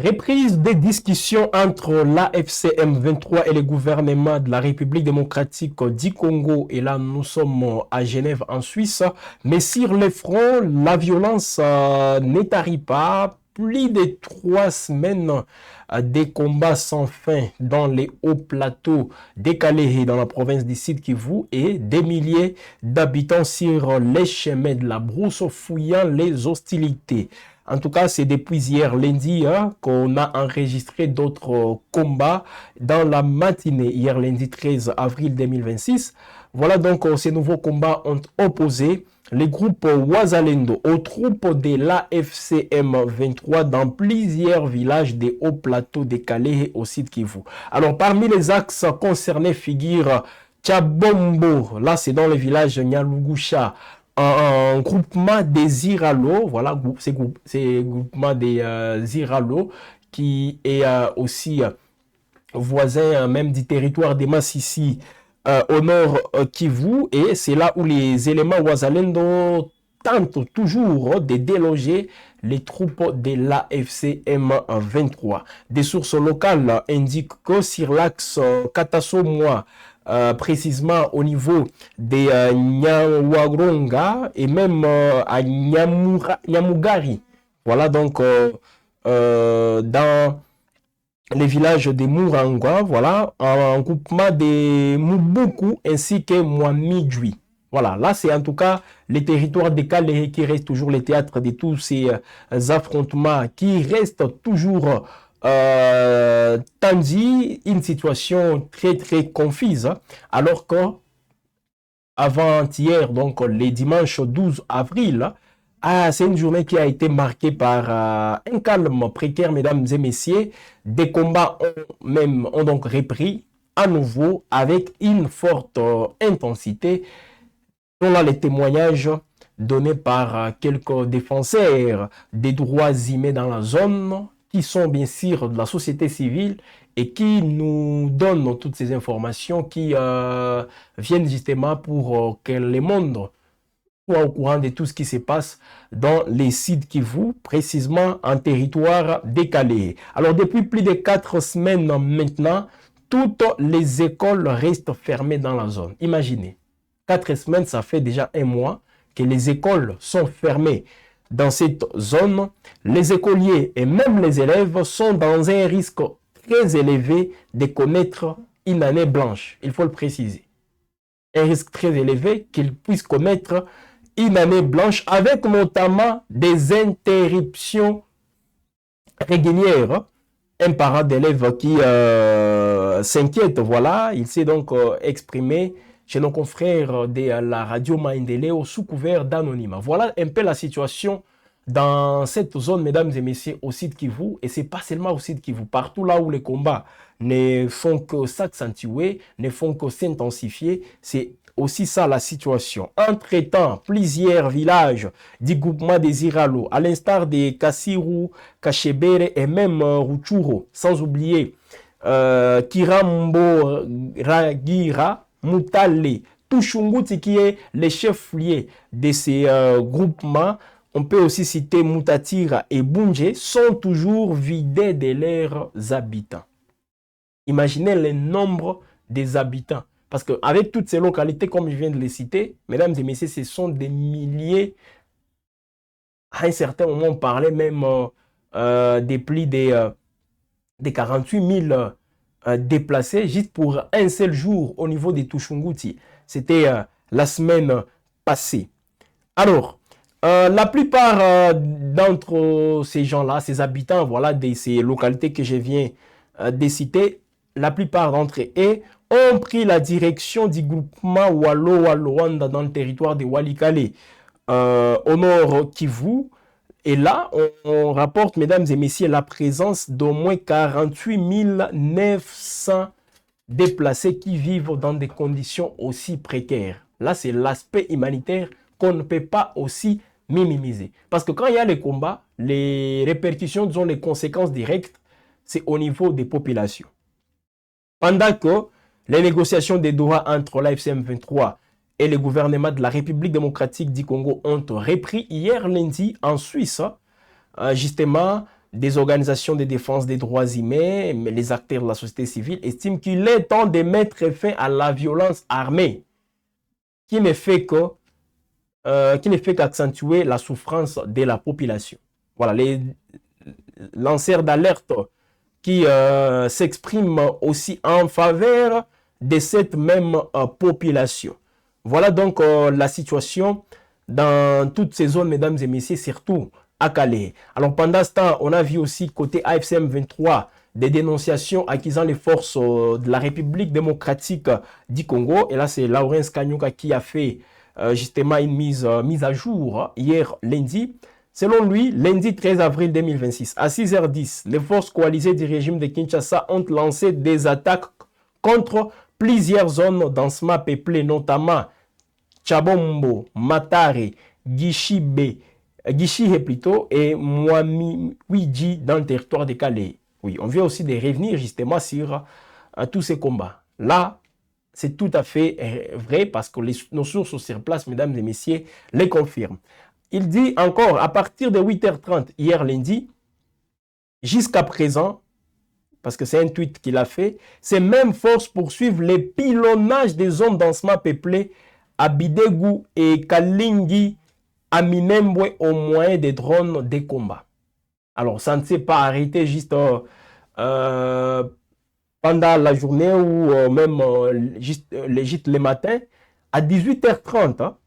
Reprise des discussions entre l'AFC M23 et le gouvernement de la République démocratique du Congo. Et là, nous sommes à Genève, en Suisse. Mais sur le front, la violence n'étarit pas. Plus de 3 semaines des combats sans fin dans les hauts plateaux décalés dans la province du Sud Kivu et des milliers d'habitants sur les chemins de la brousse fouillant les hostilités. En tout cas, c'est depuis hier lundi qu'on a enregistré d'autres combats dans la matinée. Hier lundi 13 avril 2026. Voilà donc ces nouveaux combats ont opposé les groupes Wazalendo aux troupes de l'AFCM 23 dans plusieurs villages des hauts plateaux décalés au sud Kivu. Alors parmi les axes concernés figure Tchabombo, là c'est dans le village Nyalugusha, un groupement des Iralo, voilà, c'est groupement des Iralo qui est aussi voisin même du territoire des Massissi au nord Kivu, et c'est là où les éléments Wazalendo tentent toujours de déloger les troupes de l'AFC M23. Des sources locales indiquent que sur l'axe Katasomoa, précisément au niveau des Nyawaronga et même à Nyamugari. Voilà donc dans les villages de Murangwa, voilà, un groupement de Mubuku ainsi que Mwamidjui. Voilà, là c'est en tout cas les territoires de Kalehe qui restent toujours le théâtre de tous ces affrontements, qui restent toujours tandis une situation très très confuse, alors que avant-hier, donc le dimanche 12 avril, c'est une journée qui a été marquée par un calme précaire, mesdames et messieurs. Des combats ont donc repris à nouveau avec une forte intensité. Selon les témoignages donnés par quelques défenseurs des droits humains dans la zone, qui sont bien sûr de la société civile et qui nous donnent toutes ces informations qui viennent justement pour que le monde soit au courant de tout ce qui se passe dans les sites Kivu, précisément en territoire décalé. Alors depuis plus de 4 semaines maintenant, toutes les écoles restent fermées dans la zone. Imaginez, 4 semaines, ça fait déjà un mois que les écoles sont fermées dans cette zone. Les écoliers et même les élèves sont dans un risque très élevé de connaître une année blanche. Il faut le préciser. Un risque très élevé qu'ils puissent commettre une année blanche, avec notamment des interruptions régulières. Un parent d'élève qui s'inquiète, voilà, il s'est donc exprimé chez nos confrères de la radio Maendeleo sous couvert d'anonymat. Voilà un peu la situation dans cette zone, mesdames et messieurs, au sud Kivu, et c'est pas seulement au sud Kivu, partout là où les combats ne font que s'accentuer, ne font que s'intensifier, c'est aussi ça la situation. Entre-temps, plusieurs villages du groupement des Iralo, à l'instar de Kassiru, Kachebere et même Ruchuro, sans oublier Kirambo, Ragira, Mutale, Tushunguti qui est le chef-lieu de ces groupements. On peut aussi citer Mutatira et Bunje, sont toujours vidés de leurs habitants. Imaginez le nombre des habitants. Parce qu'avec toutes ces localités, comme je viens de les citer, mesdames et messieurs, ce sont des milliers. À un certain moment, on parlait même des plus de 48 000 déplacés juste pour un seul jour au niveau des Tushunguti. C'était la semaine passée. Alors, la plupart d'entre ces gens-là, ces habitants, voilà, de ces localités que je viens de citer, la plupart d'entre eux ont pris la direction du groupement Wallo-Walloanda dans le territoire de Walikale, au nord Kivu. Et là, on rapporte, mesdames et messieurs, la présence d'au moins 48 900 déplacés qui vivent dans des conditions aussi précaires. Là, c'est l'aspect humanitaire qu'on ne peut pas aussi minimiser. Parce que quand il y a les combats, les répercussions, disons les conséquences directes, c'est au niveau des populations. Pendant que les négociations des Doha entre l'AFCM 23 et le gouvernement de la République démocratique du Congo ont repris hier lundi en Suisse, justement, des organisations de défense des droits humains, mais les acteurs de la société civile estiment qu'il est temps de mettre fin à la violence armée qui ne fait qu'accentuer la souffrance de la population. Voilà, les lanceurs d'alerte qui s'expriment aussi en faveur de cette même population. Voilà donc la situation dans toutes ces zones, mesdames et messieurs, surtout à Calais. Alors pendant ce temps, on a vu aussi côté AFC M23 des dénonciations accusant les forces de la République démocratique du Congo. Et là, c'est Laurence Kanyuka qui a fait justement une mise à jour hier lundi. Selon lui, lundi 13 avril 2026, à 6h10, les forces coalisées du régime de Kinshasa ont lancé des attaques contre plusieurs zones densément peuplées, notamment Tchabombo, Matare, Gishihe plutôt, et Mwamiwiji dans le territoire de Calais. Oui, on vient aussi de revenir justement sur tous ces combats. Là, c'est tout à fait vrai parce que nos sources sur place, mesdames et messieurs, les confirment. Il dit encore, à partir de 8h30 hier lundi, jusqu'à présent, parce que c'est un tweet qu'il a fait, ces mêmes forces poursuivent les pilonnages des zones densément peuplées à Bidegu et Kalingi, à Minembwe, au moyen des drones de combat. Alors, ça ne s'est pas arrêté juste pendant la journée ou même juste le matin. À 18h30, hein,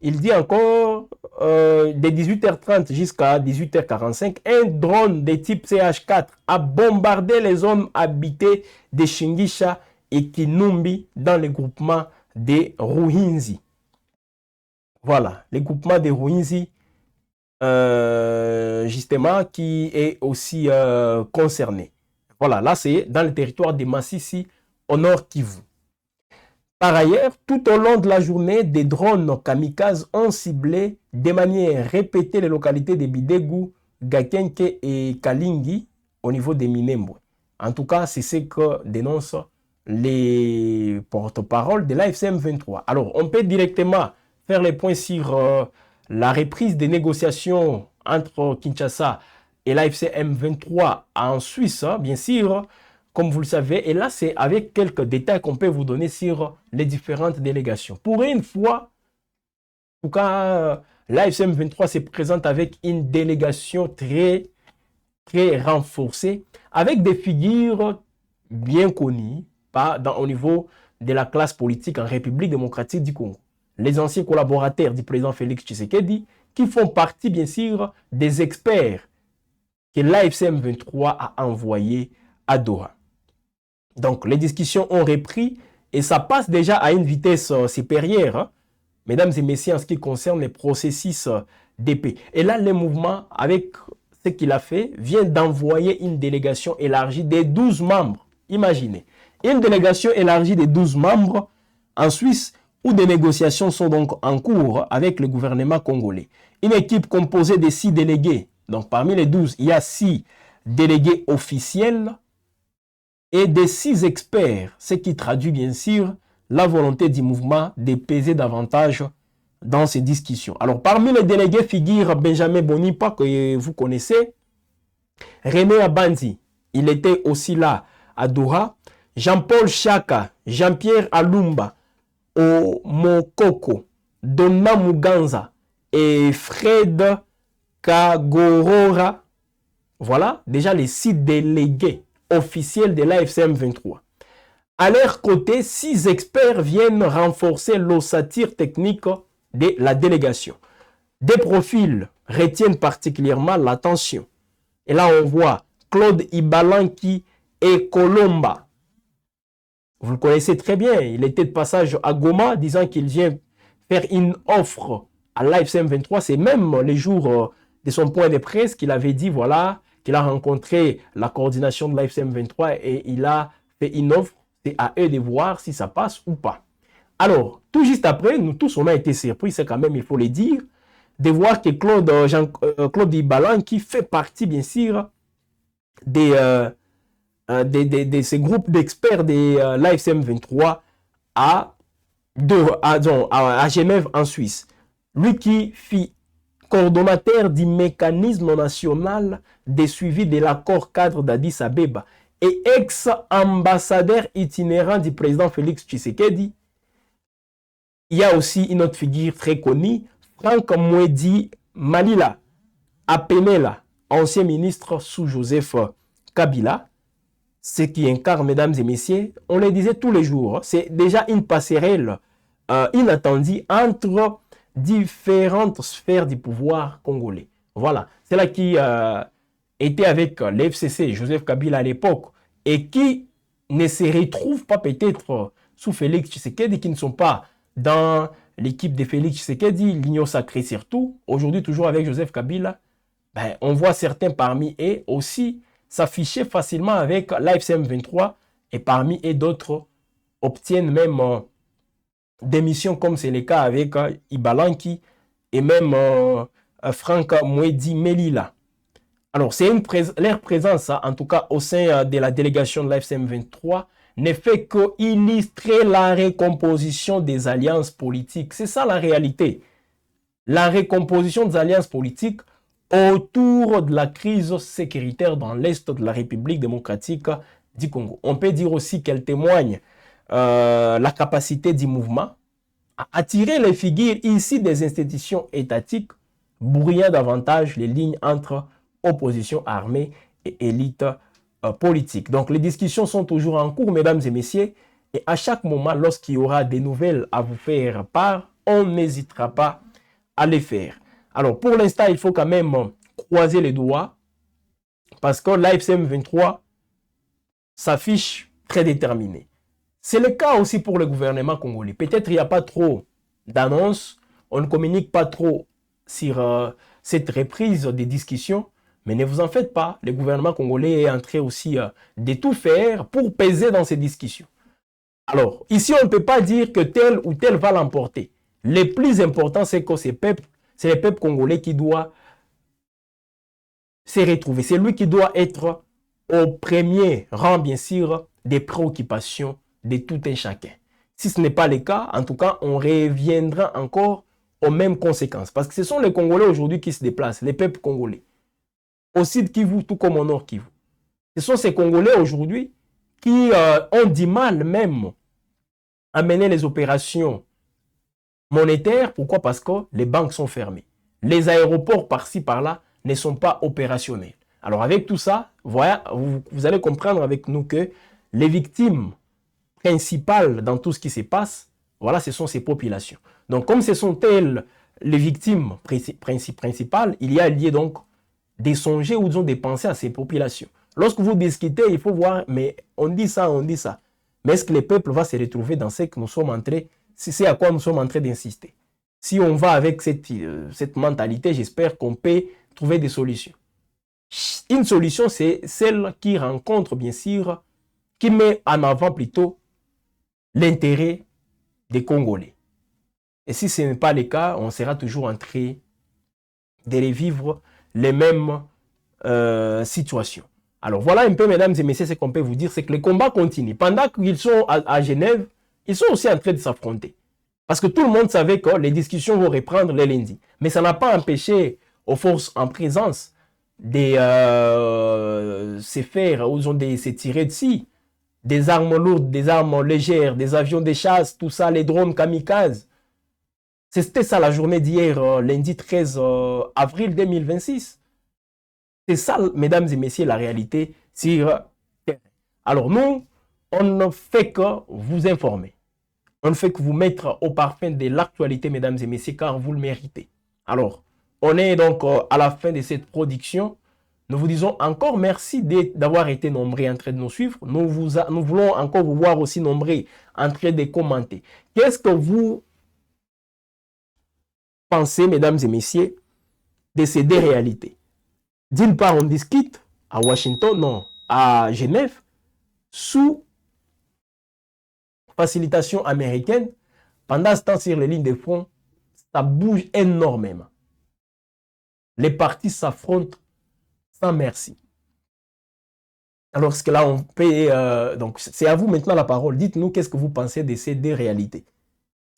il dit encore, de 18h30 jusqu'à 18h45, un drone de type CH4 a bombardé les zones habitées de Shingisha et Kinumbi dans le groupement des Ruhinzi. Voilà, le groupement des Ruhinzi, justement, qui est aussi concerné. Voilà, là c'est dans le territoire de Massissi, au nord Kivu. Par ailleurs, tout au long de la journée, des drones kamikazes ont ciblé de manière répétée les localités de Bidegu, Gakenke et Kalingi au niveau des Minembwe. En tout cas, c'est ce que dénoncent les porte-paroles de l'AFC M23. Alors, on peut directement faire les points sur la reprise des négociations entre Kinshasa et l'AFC M23 en Suisse, hein, bien sûr, comme vous le savez. Et là, c'est avec quelques détails qu'on peut vous donner sur les différentes délégations. Pour une fois, en tout cas, l'AFC M23 se présente avec une délégation très renforcée, avec des figures bien connues au niveau de la classe politique en République démocratique du Congo. Les anciens collaborateurs du président Félix Tshisekedi, qui font partie, bien sûr, des experts que l'AFC M23 a envoyés à Doha. Donc, les discussions ont repris et ça passe déjà à une vitesse supérieure, hein, mesdames et messieurs, en ce qui concerne les processus de paix. Et là, le mouvement, avec ce qu'il a fait, vient d'envoyer une délégation élargie de 12 membres. Imaginez, une délégation élargie de 12 membres en Suisse, où des négociations sont donc en cours avec le gouvernement congolais. Une équipe composée de 6 délégués. Donc, parmi les 12, il y a 6 délégués officiels et des 6 experts, ce qui traduit bien sûr la volonté du mouvement de peser davantage dans ces discussions. Alors, parmi les délégués figure Benjamin Bonipa, que vous connaissez, René Abandi, il était aussi là à Doha, Jean-Paul Chaka, Jean-Pierre Alumba, Omokoko, Donna Muganza et Fred Kagorora. Voilà déjà les 6 délégués officiels de l'AFC M23. À leur côté, 6 experts viennent renforcer l'ossature technique de la délégation. Des profils retiennent particulièrement l'attention. Et là, on voit Claude Ibalanki et Colomba. Vous le connaissez très bien. Il était de passage à Goma, disant qu'il vient faire une offre à l'AFC M23. C'est même les jours de son point de presse qu'il avait dit, voilà, qu'il a rencontré la coordination de l'AFC M23 et il a fait une offre. C'est à eux de voir si ça passe ou pas. Alors, tout juste après, nous tous, on a été surpris, c'est quand même, il faut le dire, de voir que Claude Ibalan, qui fait partie, bien sûr, de ces groupes d'experts de l'AFC M23 à Genève, en Suisse. Lui qui fit coordonnateur du mécanisme national de suivi de l'accord cadre d'Addis Abeba et ex-ambassadeur itinérant du président Félix Tshisekedi. Il y a aussi une autre figure très connue, Franck Mwedi Malila Apenela, ancien ministre sous Joseph Kabila, ce qui incarne, mesdames et messieurs, on le disait tous les jours, c'est déjà une passerelle inattendue entre différentes sphères du pouvoir congolais. Voilà, c'est là qui était avec l'FCC, Joseph Kabila à l'époque, et qui ne se retrouve pas peut-être sous Félix Tshisekedi, qui ne sont pas dans l'équipe de Félix Tshisekedi, l'Union sacrée surtout, aujourd'hui toujours avec Joseph Kabila, ben, on voit certains parmi eux aussi s'afficher facilement avec l'AFC M23 et parmi eux d'autres obtiennent même des missions comme c'est le cas avec Ibalanki et même Franck Mwedi Melila. Alors, c'est leur présence, en tout cas au sein de la délégation de l'AFC M23, ne fait qu'illustrer la recomposition des alliances politiques. C'est ça la réalité. La recomposition des alliances politiques autour de la crise sécuritaire dans l'Est de la République démocratique du Congo. On peut dire aussi qu'elle témoigne la capacité du mouvement à attirer les figures ici des institutions étatiques, brouillant davantage les lignes entre opposition armée et élite politique. Donc les discussions sont toujours en cours, mesdames et messieurs, et à chaque moment, lorsqu'il y aura des nouvelles à vous faire part, on n'hésitera pas à les faire. Alors pour l'instant, il faut quand même croiser les doigts parce que l'AFC M23 s'affiche très déterminé. C'est le cas aussi pour le gouvernement congolais. Peut-être il n'y a pas trop d'annonces, on ne communique pas trop sur cette reprise des discussions, mais ne vous en faites pas, le gouvernement congolais est en train aussi de tout faire pour peser dans ces discussions. Alors, ici, on ne peut pas dire que tel ou tel va l'emporter. Le plus important, c'est que c'est le peuple congolais qui doit se retrouver. C'est lui qui doit être au premier rang, bien sûr, des préoccupations de tout un chacun. Si ce n'est pas le cas, en tout cas, on reviendra encore aux mêmes conséquences. Parce que ce sont les Congolais aujourd'hui qui se déplacent, les peuples congolais. Au Sud Kivu, tout comme au Nord Kivu. Ce sont ces Congolais aujourd'hui qui ont du mal même à mener les opérations monétaires. Pourquoi? Parce que les banques sont fermées. Les aéroports par-ci, par-là ne sont pas opérationnels. Alors avec tout ça, voilà, vous allez comprendre avec nous que les victimes principales dans tout ce qui se passe, voilà, ce sont ces populations. Donc comme ce sont elles les victimes principales, il y a lieu donc de songer ou disons de penser à ces populations. Lorsque vous discutez, il faut voir, mais on dit ça. Mais est-ce que le peuple va se retrouver dans ce que nous sommes en train, c'est à quoi nous sommes en train d'insister? Si on va avec cette mentalité, j'espère qu'on peut trouver des solutions. Une solution, c'est celle qui rencontre, bien sûr, qui met en avant plutôt l'intérêt des Congolais. Et si ce n'est pas le cas, on sera toujours en train de revivre les mêmes situations. Alors voilà un peu, mesdames et messieurs, ce qu'on peut vous dire, c'est que les combats continuent. Pendant qu'ils sont à Genève, ils sont aussi en train de s'affronter. Parce que tout le monde savait que les discussions vont reprendre les lundis. Mais ça n'a pas empêché aux forces en présence de se faire, ou de se tirer dessus. Des armes lourdes, des armes légères, des avions de chasse, tout ça, les drones kamikazes. C'était ça la journée d'hier, lundi 13 avril 2026. C'est ça, mesdames et messieurs, la réalité sur terrain. Alors nous, on ne fait que vous informer. On ne fait que vous mettre au parfum de l'actualité, mesdames et messieurs, car vous le méritez. Alors, on est donc à la fin de cette production. Nous vous disons encore merci d'avoir été nombreux en train de nous suivre. Nous voulons encore vous voir aussi nombreux en train de commenter. Qu'est-ce que vous pensez, mesdames et messieurs, de ces deux réalités? D'une part, on discute à Washington, non, à Genève, sous facilitation américaine. Pendant ce temps, sur les lignes de front, ça bouge énormément. Les partis s'affrontent sans merci. Alors, ce que là, on peut... donc, c'est à vous maintenant la parole. Dites-nous qu'est-ce que vous pensez de ces deux réalités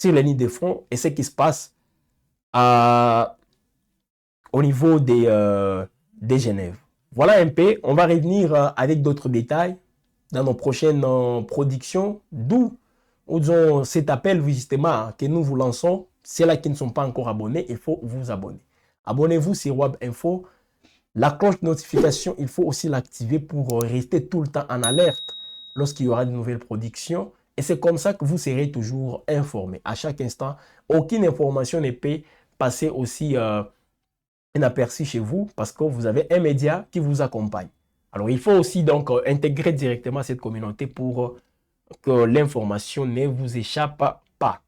sur les lignes de front et ce qui se passe à au niveau des Genèves. Voilà un peu, on va revenir avec d'autres détails dans nos prochaines productions, d'où cet appel justement que nous vous lançons. Ceux-là qui ne sont pas encore abonnés, il faut vous abonner. Abonnez-vous sur Web Info. La cloche de notification, il faut aussi l'activer pour rester tout le temps en alerte lorsqu'il y aura de nouvelles productions. Et c'est comme ça que vous serez toujours informé. À chaque instant, aucune information ne peut passer aussi un aperçu chez vous parce que vous avez un média qui vous accompagne. Alors, il faut aussi donc intégrer directement cette communauté pour que l'information ne vous échappe pas.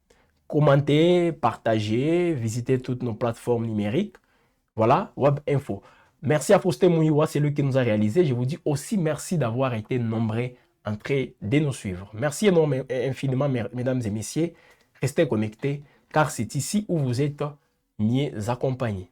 Commentez, partagez, visitez toutes nos plateformes numériques. Voilà, Web Info. Merci à Faustin Mouiwa, c'est lui qui nous a réalisé. Je vous dis aussi merci d'avoir été nombreux en train de nous suivre. Merci infiniment, mesdames et messieurs. Restez connectés, car c'est ici où vous êtes mieux accompagnés.